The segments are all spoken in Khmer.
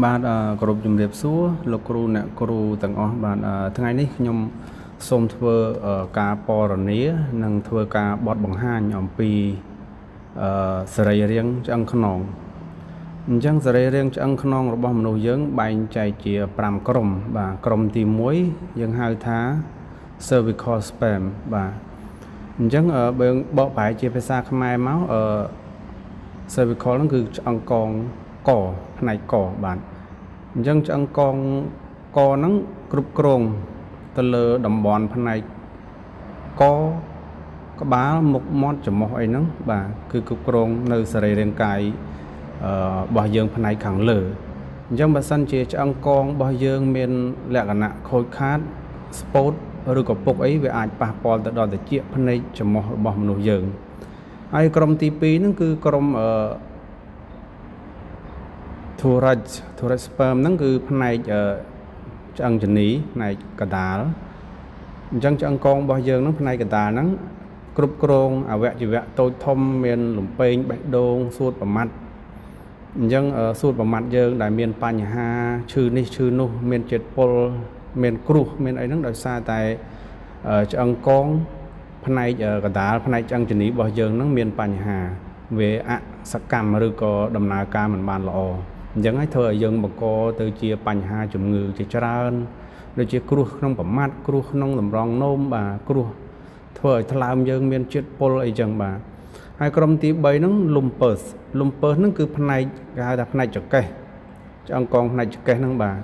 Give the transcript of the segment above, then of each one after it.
បាទគ្រប់ជំរាបសួរលោកគ្រូអ្នកគ្រូទាំងអស់បាទថ្ងៃនេះខ្ញុំសូមធ្វើការពណ៌នានិងធ្វើការបទបង្ហាញអំពីសរីរាង្គឆ្អឹងខ្នងអញ្ចឹងសរីរាង្គឆ្អឹងខ្នងរបស់មនុស្សយើងបែងចែកជា5ក្រុមបាទក្រុមទី1យើងហៅថា cervical span បាទអញ្ចឹងបើបកប្រែជាភាសាខ្មែរមកcervical ហ្នឹងគឺឆ្អឹងកងកផ្នែកកបាទអញ្ចឹងឆ្អឹងកងកហ្នឹងគ្រប់គ្រងទៅលើតំបន់ផ្នែកកក្បាលមុខមាត់ច្រមុះអីហ្នឹងបាទគឺគ្រប់គ្រងនៅសរីរាង្គកាយរបស់យើងផ្នែកខាងលើអញ្ចឹងបើសិនជាឆ្អឹងកងរបស់យើងមានលក្ខណៈខូចខាតស្ពោតឬក៏ពុកអីវាអាចប៉ះពាល់ទៅដល់ត្រចៀកភ្នែកច្រមុះរបស់មនុស្សយើងហើយក្រុមទី2ហ្នឹងគឺក្រុមthorax sperm ហ្នឹងគឺផ្នែកឆ្អឹងជនីផ្នែកកដាលអញ្ចឹងឆ្អឹងកងរបស់យើងហ្នឹងផ្នែកកដាលហ្នឹងគ្រប់គ្រងអវយវៈតូចធំមានលំពេងបេះដូងសួតប្រមាត់អញ្ចឹងសួតប្រមាត់យើងដែលមានបញ្ហាឈឺនេះឈឺនោះមានជាតិពុលមានគ្រោះមានអីហ្នឹងដោយសារតែឆ្អឹងកងផ្នែកកដាលផ្នែកឆ្អឹងជនីរបស់យើងហ្នឹងមានបញ្ហាវាអសកម្មឬក៏ដំណើរការមិនបានល្អអញ្ចឹងហើយធ្វើឲ្យយើងបង្កទៅជាបញ្ហាជំងឺជាច្រើនដូចជាគ្រោះក្នុងប្រមាត់គ្រោះក្នុងតម្រងនោមបាទគ្រោះធ្វើឲ្យថ្លើមយើងមានជាតិពុលអីចឹងបាទហើយក្រុមទី3ហ្នឹង lumpus ហ្នឹងគឺផ្នែកគេហៅថាផ្នែកចង្កេះឆ្អឹងកងផ្នែកចង្កេះហ្នឹងបាទ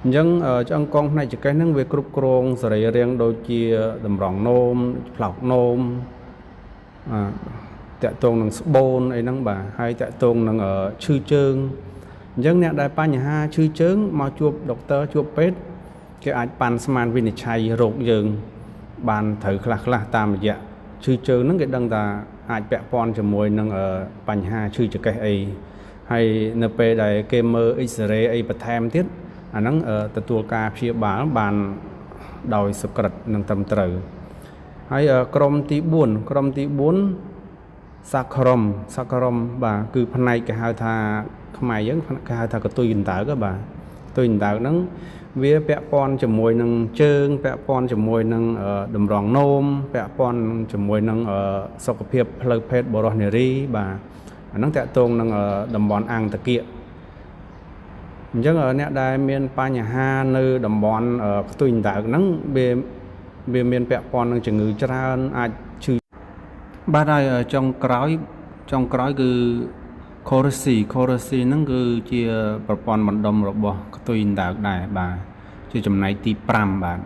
អញ្ចឹងឆ្អឹងកងផ្នែកចង្កេះហ្នឹងវាគ្រប់គ្រងសរីរាង្គដូចជាតម្រងនោមផ្លោកនោមតាក់ទងនឹងស្បូនអីហ្នឹងបាទហើយតាក់ទងនឹងឈឺជើងអញ្ចឹងអ្នកដែលបញ្ហាឈឺជើងមកជួបដុកទ័រជួបពេទ្យគេអាចប៉ាន់ស្មានវិនិច្ឆ័យរោគយើងបានត្រូវខ្លះតាមរយៈឈឺជើងហ្នឹងគេដឹងថាអាចពាក់ព័ន្ធជាមួយនឹងបញ្ហាឈឺចង្កេះអីហើយនៅពេលដែលគេមើល X-ray អីបន្ថែមទៀតអាហ្នឹងទទួលការព្យាបាលបានដោយសុក្រិតនិងត្រឹមត្រូវហើយក្រុមទី4សាក្រមបាទគឺផ្នែកគេហៅថាខ្មែរយើងគេហៅថាកតុយអណ្ដើកបាទកតុយអណ្ដើកហ្នឹងវាពាក់ព័ន្ធជាមួយនឹងជើងពាក់ព័ន្ធជាមួយនឹងតម្រងនោមពាក់ព័ន្ធជាមួយនឹងសុខភាពផ្លូវភេទបុរសនារីបាទអាហ្នឹងតាក់ទងនឹងតំបន់អាំងតាគៀកអញ្ចឹងអ្នកដែលមានបញ្ហានៅតំបន់កតុយអណ្ដើកហ្នឹងវាមានពាក់ព័ន្ធនឹងជំងឺច្រើនអាចឈឺបាទហើយចុងក្រោយគឺ Corsi ហ្នឹងគឺជាប្រព័ន្ធបណ្ដុំរបស់ខ្ទុយអណ្ដើកដែរបាទជាចំណែកទី5បាទ